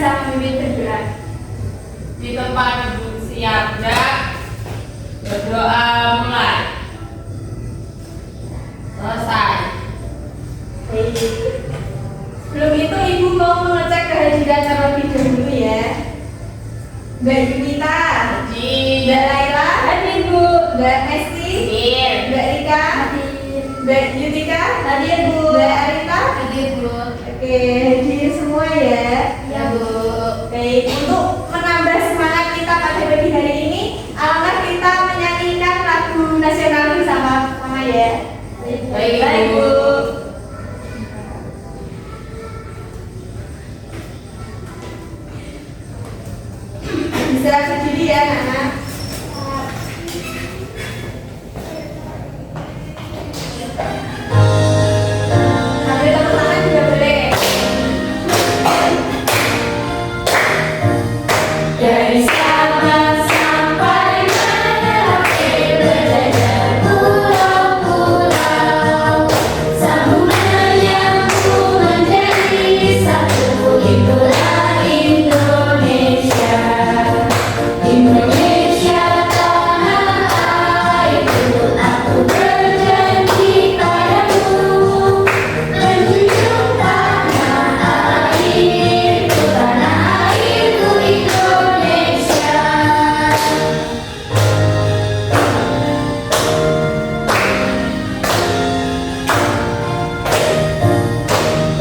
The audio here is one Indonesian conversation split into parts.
bisa memimpin bergerak. Di tempat duduk siaga, berdoa mulai. Selesai. Baik. Sebelum itu Ibu mau mengecek kehadiran terlebih dahulu ya. Mbak Yunita, Mbak Laila, hadir Bu. Mbak Esti, Hadir. Mbak Rika, hadir. Mbak Yutika, hadir Bu. Mbak Arita, Hadir, Bu. Oke, hadir semua ya. Ya, Bu. Baik, untuk menambah semangat kita pada pagi hari ini, alangkah kita menyanyikan lagu nasional bersama-sama ya. Baik, Bu. Bisa berdiri ya, anak-anak. Sambil tepuk tangan juga boleh. Dari Sabang sampai Merauke berjajar pulau-pulau, sambung menyambung menjadi satu, itulah Indonesia. Indonesia tanah airku, aku berjanji padamu, menjunjung tanah airku Indonesia.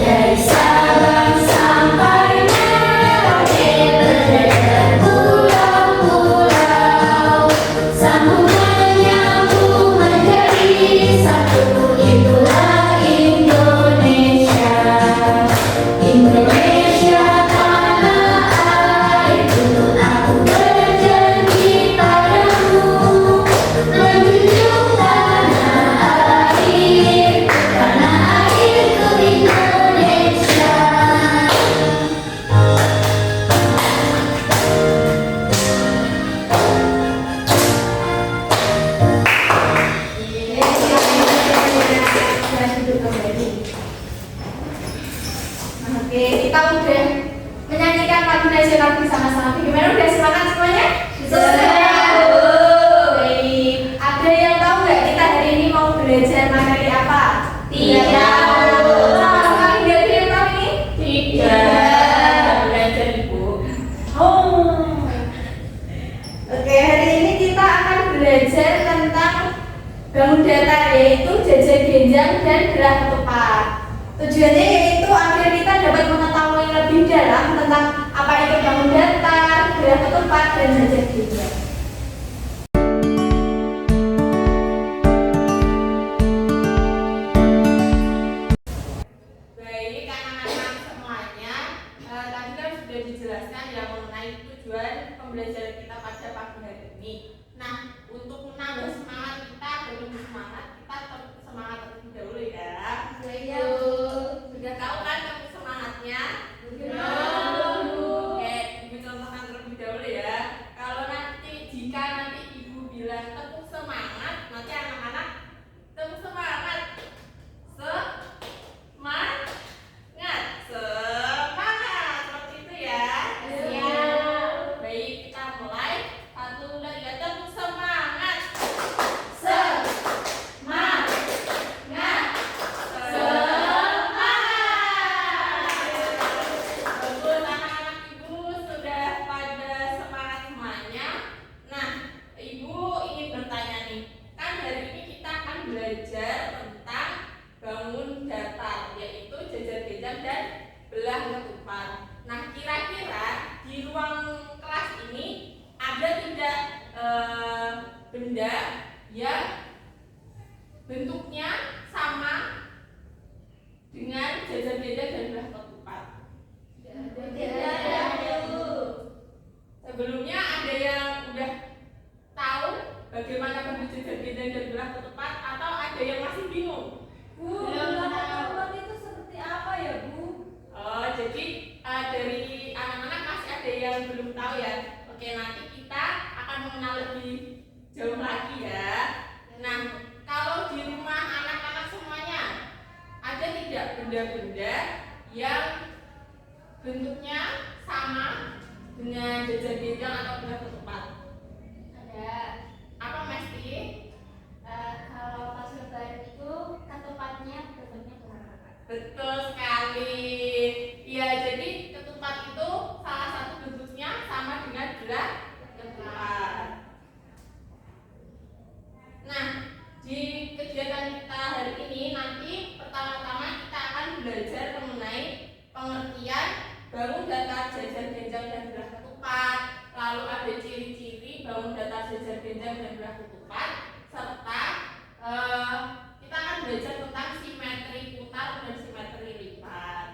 Dari Sabang sampai Merauke berjajar pulau-pulau, sambung menyambung menjadi satu, itulah Indonesia. Indonesia tanah airku, aku berjanji padamu, menjunjung tanah airku Indonesia. Oke, kita udah menyanyikan lagu nasional bersama-sama. Gimana, udah semangat semuanya? Sudah. Baik. Ada yang tahu nggak kita hari ini mau belajar materi apa? Tidak. Sama sekali nggak ada yang tahu ini? Tidak. Belajar, Ibu. Oh. Oke, hari ini kita akan belajar tentang bangun datar, yaitu jajar genjang dan gerak ketupat. Tujuannya yaitu agar kita dapat mengetahui lebih dalam tentang apa itu bangun datar, gerak ketupat, dan jajar genjang. Baik, anak-anak semuanya, tadi kan sudah dijelaskan ya mengenai tujuan pembelajaran kita pada pagi hari ini. Nah, untuk menambah semangat kita dan lebih semangat, kita semangat terlebih dahulu ya. Iya, Bu. Sudah tahu kan tepuk semangatnya? Belum. Oke, Ibu contohkan terlebih dahulu ya. Kalau jika nanti Ibu bilang tepuk semangat, nanti anak-anak tepuk semangat. Semangat, seperti itu ya. Siap. Baik, kita mulai. Satu, dua, tiga, tepuk semangat. Semangat. Bagus, anak-anak Ibu sudah pada semangat semuanya. Nah, Ibu ingin bertanya nih, kan hari ini kita akan belajar tentang bangun datar, yaitu jajar genjang dan belah ketupat. Nah, kira-kira di ruang kelas ini ada tidak benda yang bentuknya sama dengan jajar genjang dan belah ketupat? Sebelumnya ada yang udah tahu bagaimana bentuk jajar genjang dan belah ketupat, atau ada yang masih bingung? Itu seperti apa ya, Bu? Oh, jadi dari anak-anak masih ada yang belum tahu ya. Oke, nanti kita akan mengenal lebih jauh lagi ya. Nah, kalau di rumah anak-anak semuanya ada tidak benda-benda yang bentuknya sama dengan jajar genjang atau belah ketupat? Ada. Apa Mesti? Kalau pas lebaran itu ketupatnya bentuknya berapa? Betul sekali. Ya, jadi ketupat itu salah satu bentuknya sama dengan belah ketupat. Nah, di kegiatan kita hari ini nanti pertama-tama kita akan belajar mengenai pengertian bangun datar jajar genjang dan belah ketupat. Lalu ada ciri-ciri bangun datar jajar genjang dan belah ketupat, serta kita akan belajar tentang simetri putar dan simetri lipat.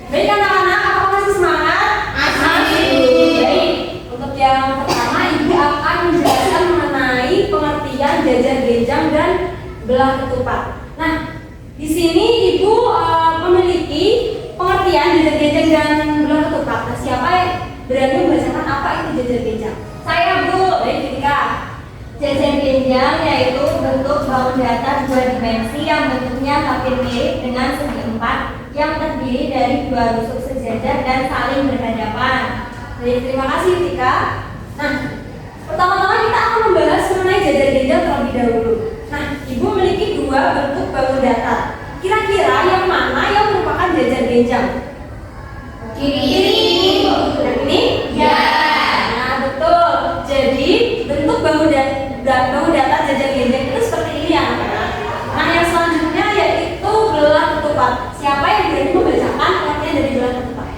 Baik anak-anak, apakah masih semangat? Masih. Baik, untuk yang pertama Ibu akan menjelaskan mengenai pengertian jajar genjang dan belah ketupat. Nah, di sini Ibu memiliki pengertian jajar genjang dan belah ketupat. Nah, siapa yang berani membacakan apa itu jajar genjang? Saya, Bu. Baik, Ketika. Jajar genjang yaitu bentuk bangun datar dua dimensi yang bentuknya hampir mirip dengan segi empat yang terdiri dari dua rusuk sejajar dan saling berhadapan. Baik, terima kasih Tika. Nah, pertama-tama kita akan membahas mengenai jajar genjang terlebih dahulu. Nah, Ibu memiliki dua bentuk bangun datar. Kira-kira yang mana yang merupakan jajar genjang? Kiri. Dan ini? Ya. Nah, betul. Jadi, bentuk bangun datar jajar genjang itu seperti ini ya, anak-anak. Nah, yang selanjutnya yaitu belah ketupat. Siapa yang berani membacakan pengertian dari belah ketupat?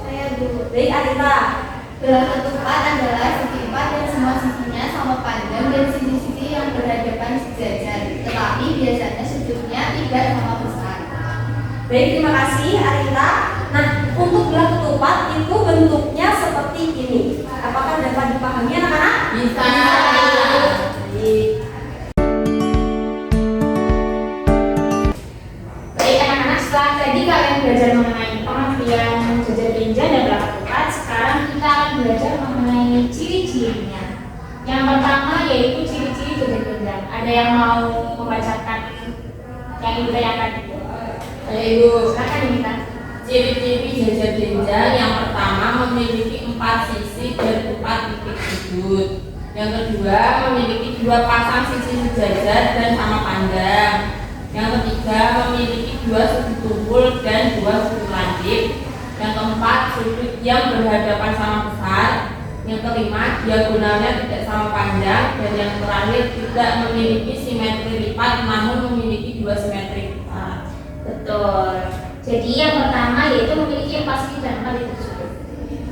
Saya dulu. Baik, Arita. Belah ketupat adalah segi empat yang semua sisinya sama panjang dan sisi-sisi yang berhadapan sejajar, tetapi biasanya sudutnya tidak sama besar. Baik, terima kasih Arita. Nah, untuk belah ketupat itu bentuknya seperti ini. Apakah dapat dipahami anak-anak? Bisa. Baik. Baik anak-anak, setelah tadi kalian belajar mengenai pengertian jajar genjang dan belah ketupat, sekarang kita akan belajar mengenai ciri-cirinya. Yang pertama yaitu ciri-ciri jajar genjang. Ada yang mau membacakan yang Ibu tanyakan? Ayo Ibu. Silakan Ibu. Ciri-ciri jajar genjang yang pertama memiliki 4 sisi dan 4 titik sudut. Yang kedua memiliki 2 pasang sisi sejajar dan sama panjang. Yang ketiga memiliki 2 sudut tumpul dan 2 sudut lancip. Yang keempat sudut yang berhadapan sama besar. Yang kelima diagonalnya tidak sama panjang. Dan yang terakhir tidak memiliki simetri lipat namun memiliki 2 simetri lipat. Betul. Jadi yang pertama yaitu memiliki 4 sisi dan 4 titik sudut.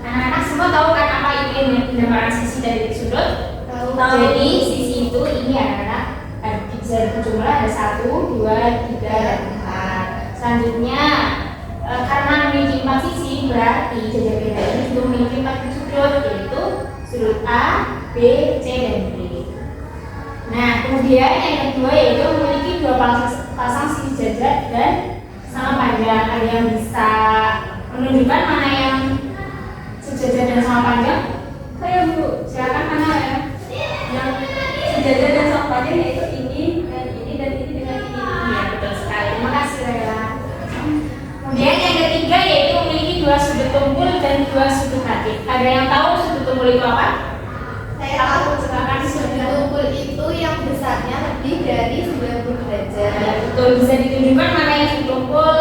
Anak-anak semua tahu kan apa itu yang dinamakan sisi dan titik sudut? Tahu. Jadi sisi itu ini anak-anak bisa berjumlah ada 1, 2, 3, dan 4. Selanjutnya karena memiliki 4 sisi berarti jajar genjang ini juga memiliki 4 titik sudut, yaitu sudut A, B, C, dan D. Nah, kemudian yang kedua yaitu memiliki 2 pasang sisi jajar dan sama panjang. Ada yang bisa menunjukkan mana yang sejajar dan sama panjang? Saya, Bu. Silakan mana ya? Yang sejajar dan sama panjang yaitu ini dan ini dan ini dengan ini. Iya, betul sekali. Terima kasih Rela. Kemudian yang ketiga yaitu memiliki 2 sudut tumpul dan 2 sudut lancip. Ada yang tahu sudut tumpul itu apa? Saya tahu. Silakan Sudut tumpul itu yang besarnya lebih dari 90 derajat. Ya, betul. Bisa ditunjukkan mana yang sudut tumpul?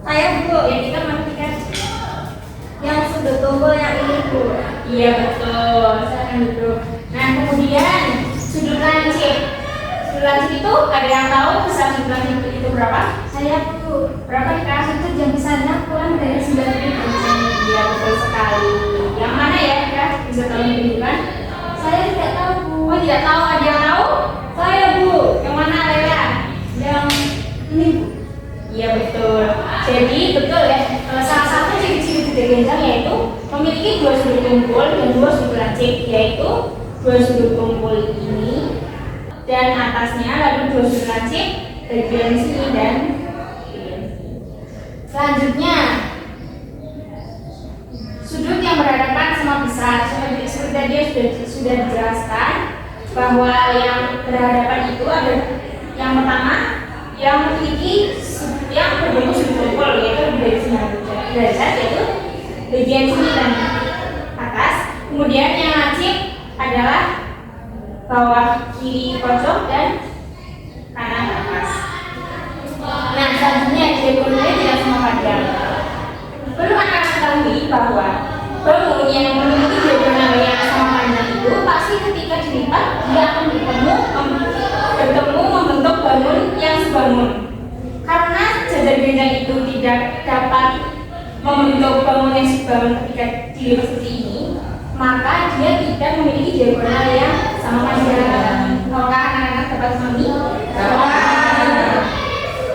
Saya, Bu. Ya, kita matikan. Yang sudut tumpul yang ini, Bu. Iya, betul. Silakan duduk. Nah, kemudian sudut lancip. Sudut lancip itu ada yang tahu besar sudut lancip itu berapa? Saya, Bu. Berapa dikasih itu jam besarnya kurang dari 9.000. Iya, betul sekali. Yang mana ya? Kita bisa tahu tunjukkan? Saya tidak tahu, Bu. Oh, tidak tahu. Ada yang tahu? Saya, Bu. Yang mana Lela? Yang ini, Bu. Iya, betul. Jadi betul ya. Salah satu ciri-ciri jajar genjang yaitu memiliki 2 sudut tumpul dan 2 sudut lancip, yaitu 2 sudut tumpul ini dan atasnya, lalu 2 sudut lancip bagian sini dan bagian sini. Selanjutnya sudut yang berhadapan sama besar. Seperti tadi sudah dijelaskan bahwa yang berhadapan itu ada yang pertama yang memiliki yang berbentuk sudut tumpul, yaitu derajat, yaitu bagian sini dan atas. Kemudian yang lancip adalah bawah kiri pojok dan kanan atas. Nah, selanjutnya diagonalnya tidak sama panjang. Perlu Anda ketahui bahwa bangun yang memiliki diagonal yang sama panjang itu pasti ketika dilipat dia akan bertemu membentuk bangun yang sebangun. Karena jajar genjang itu tidak dapat membentuk bangun yang sebangun ketika dilipat seperti ini, maka dia tidak memiliki diagonal yang sama panjang. Maka anak-anak dapat memahami?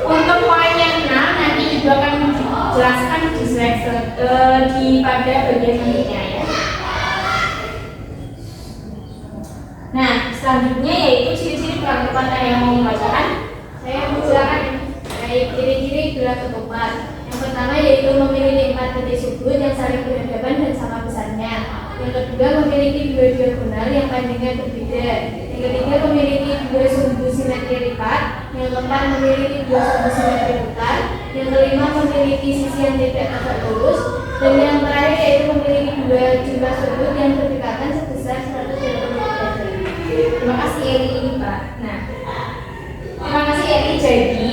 Untuk poin yang 6 nanti Ibu akan menjelaskan di slide pada bagian selanjutnya ya. Nah, selanjutnya yaitu ciri-ciri gerak ketupat. Ada yang mau membacakan? Saya silakan. Baik, ciri-ciri gerak ketupat. Yang pertama yaitu memiliki 4 titik sudut yang saling berhadapan dan sama besarnya. Yang kedua memiliki 2 diagonal yang panjangnya berbeda. Yang ketiga memiliki 2 sumbu simetri lipat. Yang keempat memiliki 2 sumbu simetri putar. Yang kelima memiliki sisi yang tidak agak lurus. Dan yang terakhir yaitu memiliki 2 jumlah sudut yang berdekatan sebesar 180 derajat. Terima kasih Eri, Pak. Nah, terima kasih Eri. Jadi,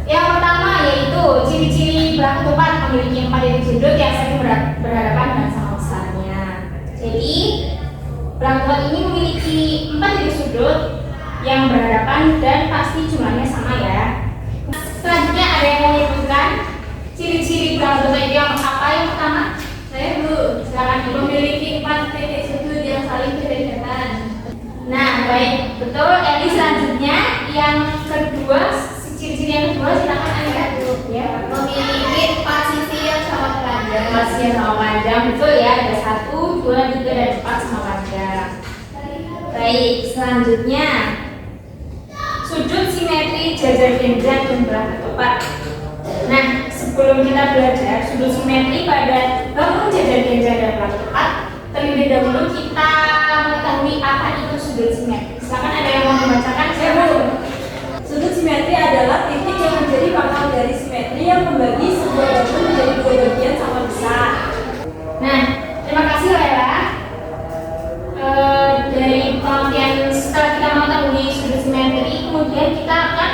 yang pertama yaitu ciri-ciri gerak ketupat memiliki 4 titik sudut yang saling berhadapan dan sama besarnya. Jadi, gerak ketupat ini memiliki 4 titik sudut yang berhadapan dan pasti jumlahnya sama ya. Selanjutnya ada yang mau menyebutkan ciri-ciri gerak ketupat itu yang apa? Yang pertama, Saya Bu, silakan Ibu. memiliki 4 titik sudut yang saling berhadapan. Nah, baik, betul. Eli selanjutnya yang kedua, ciri-ciri yang kedua silakan Anda. Ya, Memiliki 4 sisi yang sama panjang. masih yang sama panjang, betul ya. Ada 1, 2, 3, dan 4 sama panjang. Baik, selanjutnya sudut simetri jajar genjang dan belah ketupat. Nah, sebelum kita belajar sudut simetri pada bangun jajar genjang dan belah ketupat, terlebih dahulu kita mengetahui apa itu sudut simetri. Silakan ada yang mau membacakan? Saya Bu. Sudut simetri adalah titik yang menjadi pangkal dari simetri yang membagi sebuah bangun menjadi 2 bagian sama besar. Nah, terima kasih Lela. Dari pengertian setelah kita mengetahui sudut simetri, kemudian kita akan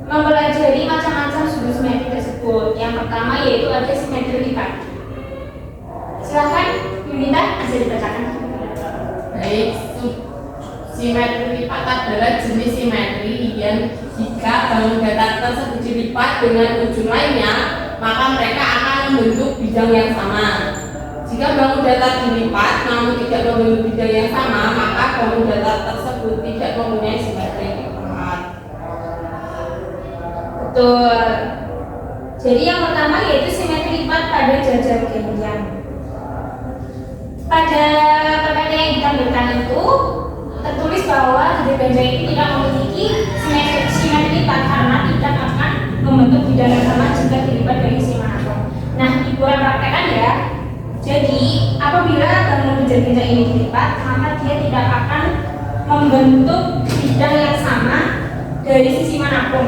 mempelajari macam-macam sudut simetri tersebut. Yang pertama yaitu ada simetri lipat. Silakan Yunita, bisa dibacakan. Baik, simetri lipat adalah jenis simetri yang jika bangun datar tersebut dilipat dengan ujung lainnya, maka mereka akan membentuk bidang yang sama. Jika bangun datar dilipat namun tidak membentuk bidang yang sama, maka bangun datar tersebut tidak mempunyai simetri lipat. Betul. Jadi yang pertama yaitu simetri lipat pada jajar genjang. Pada pertanyaan yang ditampilkan itu tertulis bahwa jajar genjang ini tidak memiliki simetri lipat karena tidak akan membentuk bidang yang sama jika dilipat dari sisi manapun. Nah, Ibu akan praktekkan ya. Jadi, apabila bangun jajar genjang ini dilipat, maka dia tidak akan membentuk bidang yang sama dari sisi manapun.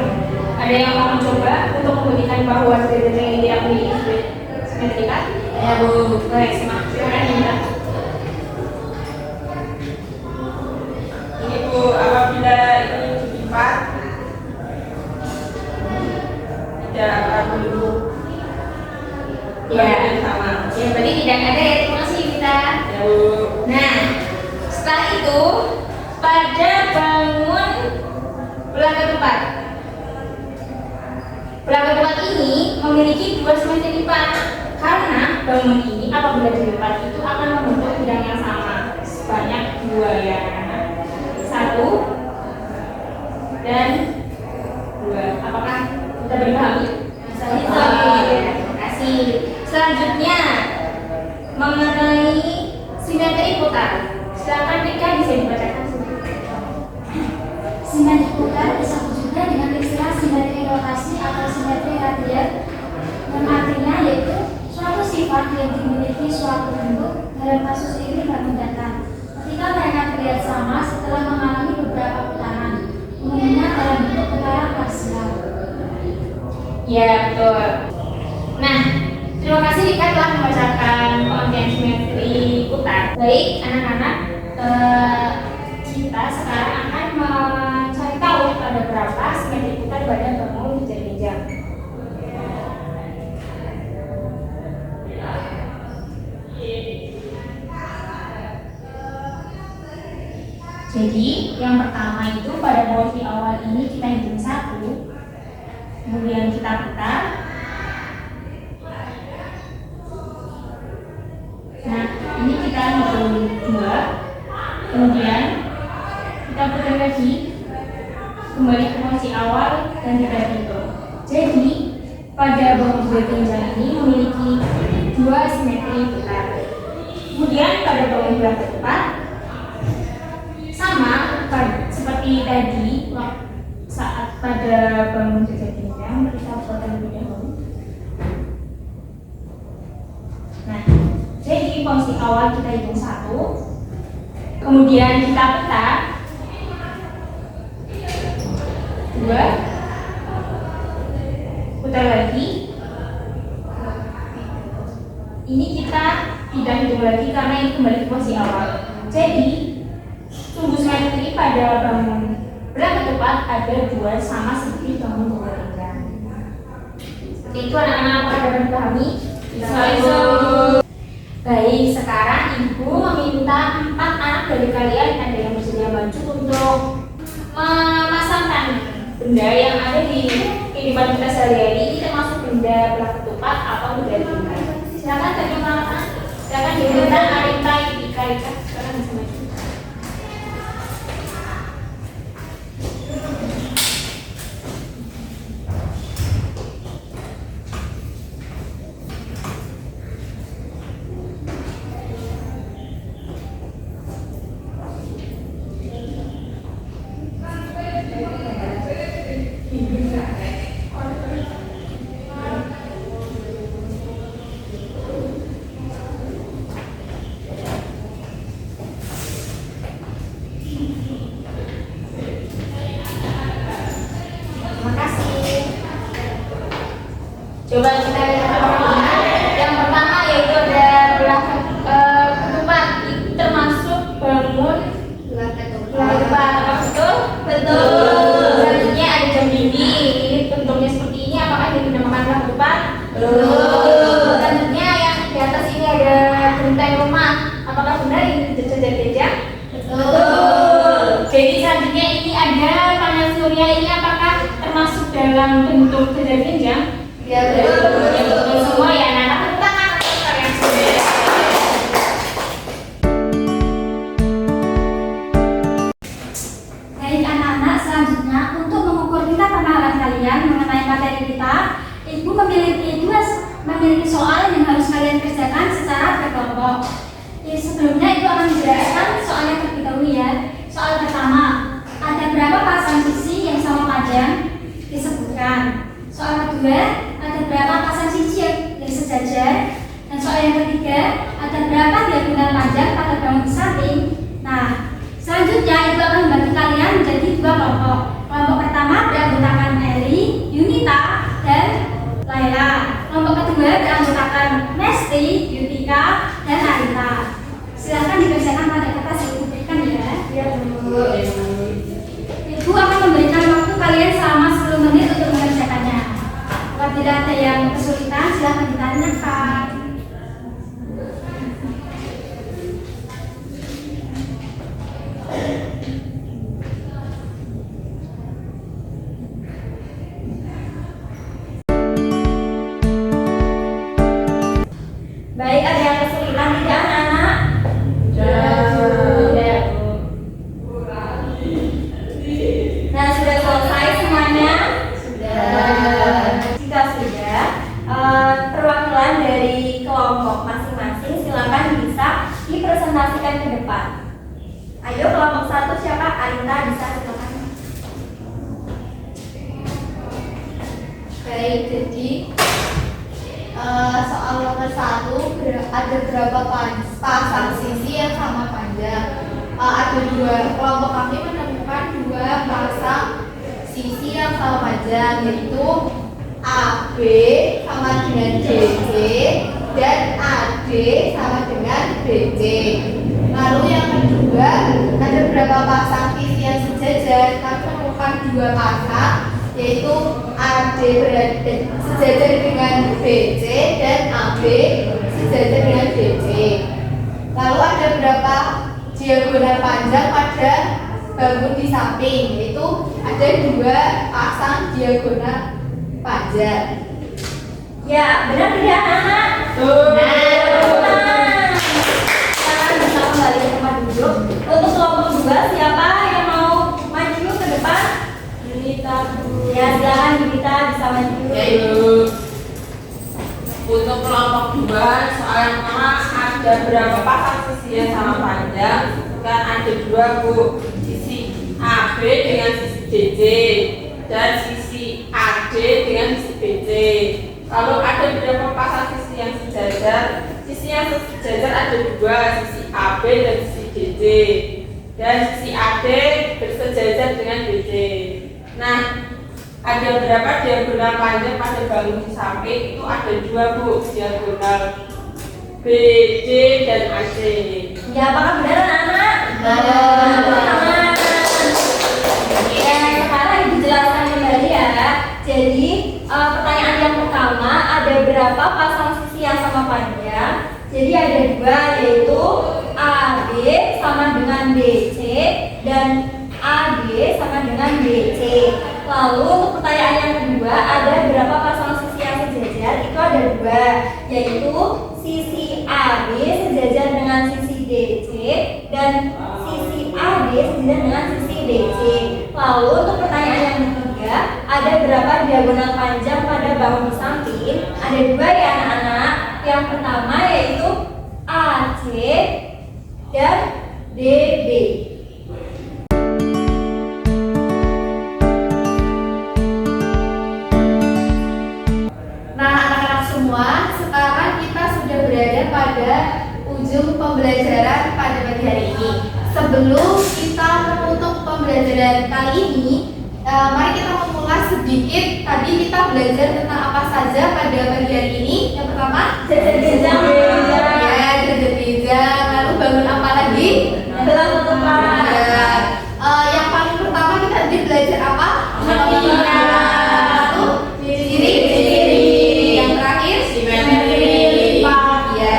Ada yang mau mencoba untuk membuktikan bahwa jajar genjang ini tidak memiliki simetri lipat? Ya Bu, Baik, silakan Yunita. ini Bu, apabila ini dilipat tidak akan membentuk bidang yang sama. Ya, berarti tidak ada ya. Terima kasih Yunita. Ya Bu. Nah, setelah itu pada bangun belah ketupat. Belah ketupat ini memiliki 2 simetri lipat karena bangun ini apabila dilipat itu akan membentuk bidang yang sama sebanyak 2 ya. 1 dan 2. Apakah kita dipahami? Terima kasih. Selanjutnya mengenai simetri putar. Silakan Rika bisa dibacakan. Simetri putar disebut juga dengan istilah simetri rotasi atau simetri radial, yang artinya yaitu suatu sifat yang dimiliki suatu bentuk, dalam kasus ini bangun datar, ketika mereka terlihat sama setelah mengalami beberapa putaran, umumnya dalam bentuk putaran parsial. Ya, betul. Nah, Terima kasih Rika telah membacakan pengertian simetri putar. Baik anak-anak, kita sekarang akan mencari tahu pada berapa simetri putar pada bangun jajar-genjang. Jadi yang pertama itu pada posisi awal ini kita hitung 1, kemudian kita putar. Nah, ini kita hitung 2, kemudian kita putar lagi kembali ke posisi awal dan kita hitung. Jadi pada bangun jajar-genjang ini memiliki 2 simetri putar. Kemudian pada bangun belah ketupat sama seperti tadi saat pada bangun jajar-genjang kita buat terlebih dahulu. Nah, jadi posisi awal kita hitung 1, kemudian kita putar 2, putar lagi. Ini kita tidak hitung lagi karena ini kembali ke posisi awal. Jadi sumbu simetri pada bangun belah ketupat ada 2 sama seperti bangun jajar-genjang. Seperti itu anak-anak, apakah dapat dipahami? Bisa. Baik, sekarang ibu meminta 4 anak dari kalian, ada yang bersedia maju untuk memasangkan benda yang ada di kehidupan kita sehari-hari, ini termasuk benda belah ketupat atau benda tinggal. Silakan tanya anak-anak. Silakan diminta Arita, Ika, sekarang bisa maju. Coba kita lihat pertama. Yang pertama yaitu ada belah ketupat. Itu termasuk bangun belah ketupat. Betul? Betul. Selanjutnya ada jam dinding. Ini bentuknya seperti ini. Apakah ini dinamakan belah ketupat? Betul. Selanjutnya yang di atas ini ada genteng rumah. Apakah benar ini jajar-genjang? Betul. Jadi selanjutnya ini ada panel surya. Ini apakah termasuk dalam bentuk jajar-genjang? Ya betul. Ya betul semua ya anak-anak. Tepuk tangan untuk kalian semua. Baik anak-anak, selanjutnya untuk mengukur tingkat pemahaman kalian mengenai materi kita, ibu memiliki soal yang harus kalian kerjakan secara berkelompok. Sebelumnya ibu akan menjelaskan soalnya terlebih dahulu ya. Soal pertama, ada berapa pasang sisi yang sama panjang? Disebutkan. Soal kedua, ada berapa pasang sisi yang sejajar? Dan soal yang ketiga, ada berapa diagonal panjang pada bangun samping? Nah, selanjutnya ibu akan membagi kalian menjadi 2 kelompok. Kelompok pertama beranggotakan Eli, Yunita, dan Laila. Kelompok kedua beranggotakan Mesti, Yutika, dan Arita. Silakan dikerjakan pada kertas yang diberikan ya. Ya, Bu. Ibu akan memberikan waktu kalian selama 10 menit untuk mengerjakannya. Apabila ada yang kesulitan, silakan ditanyakan. Baik, ada yang kesulitan tidak anak-anak? Sudah. Nah, sudah selesai semuanya? Sudah. Jika sudah, perwakilan dari kelompok masing-masing silakan bisa dipresentasikan ke depan. Ayo kelompok 1 siapa? Arita bisa silakan. Baik, jadi soal nomor 1 ada berapa pasang sisi yang sama panjang? Ada 2. Kelompok kami menemukan 2 pasang sisi yang sama panjang, yaitu AB sama dengan C DC dan AD sama dengan BC. Lalu yang kedua, ada berapa pasang sisi yang sejajar? Kami menemukan 2 pasang, yaitu AD sejajar dengan BC dan AB sejajar dengan BC. Lalu ada berapa diagonal panjang pada bangun di samping, yaitu ada 2 pasang diagonal panjang. Ya, benar tidak anak-anak? Nah, Sekarang bisa kembali ke tempat duduk. Untuk kelompok 2, siapa yang mau maju ke depan? Yunita. Ya, silakan Yunita bisa maju. Yuk. Untuk kelompok 2, soal yang pertama ada berapa pasang sisi yang sama panjang? Kan ada 2 Bu, sisi AB dengan sisi DC dan sisi AD dengan sisi BC. Lalu ada berapa pasang sisi yang sejajar? Sisi yang sejajar ada 2, sisi AB dan sisi DC, dan sisi AD bersejajar dengan BC. Nah, ada berapa diagonal panjang pada bangun di samping? Itu ada 2 Bu, diagonal BD dan AC. Ya, apakah benar anak-anak? Benar. Ya, sekarang dijelaskan kembali ya. Jadi, pertanyaan yang pertama, ada berapa pasang sisi yang sama panjang? Jadi ada 2, yaitu AB sama dengan BC dan AD sama dengan BC. Lalu untuk pertanyaan yang kedua, ada berapa pasang sisi yang sejajar? Itu ada 2, yaitu sisi AB sejajar dengan sisi DC dan sisi AD sejajar dengan sisi DC. Lalu untuk pertanyaan yang ketiga, ada berapa diagonal panjang pada bangun di samping? Ada 2 ya anak-anak. Yang pertama yaitu AC dan DB. Nah, anak-anak semua, sekarang kita sudah berada pada ujung pembelajaran pada pagi hari ini. Sebelum kita menutup pembelajaran kali ini, mari kita mengulas sedikit. Tadi kita belajar tentang apa saja pada pagi hari ini. Yang pertama, Jajar genjang. ya, jajar genjang. Lalu bangun apa lagi? Belah ketupat. Ya. Yang paling pertama kita tadi belajar apa? Mengira. Lalu ciri-ciri. Yang terakhir simetri. Ya,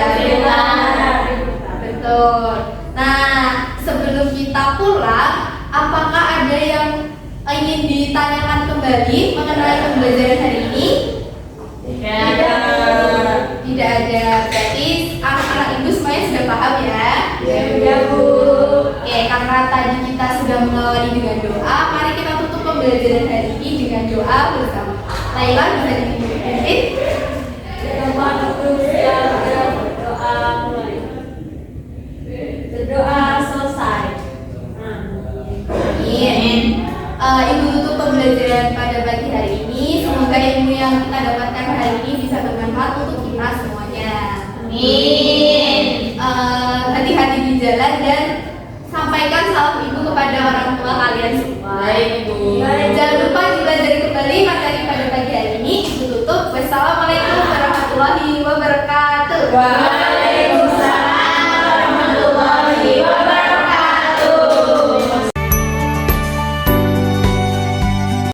betul. Nah, sebelum kita pulang, apakah ada yang ingin ditanyakan kembali mengenai pembelajaran hari ini? Tidak ada. Berarti anak-anak ibu semuanya sudah paham ya? Ya, Bu. Oke, karena tadi kita sudah mengawali dengan doa, mari kita tutup pembelajaran hari ini dengan doa bersama. Laila bisa dipimpin. Berdoa mulai. Berdoa selesai. Amin. Ibu tutup pembelajaran pada pagi hari ini. Semoga ilmu yang kita dapatkan hari ini bisa bermanfaat untuk kita semuanya. Amin. Hati-hati di jalan dan sampaikan salam ibu kepada orang tua kalian semua. Baik Ibu. Jangan lupa dipelajari kembali materi pada pagi hari ini. Ibu tutup. Wassalamualaikum warahmatullahi wabarakatuh. Waalaikumsalam.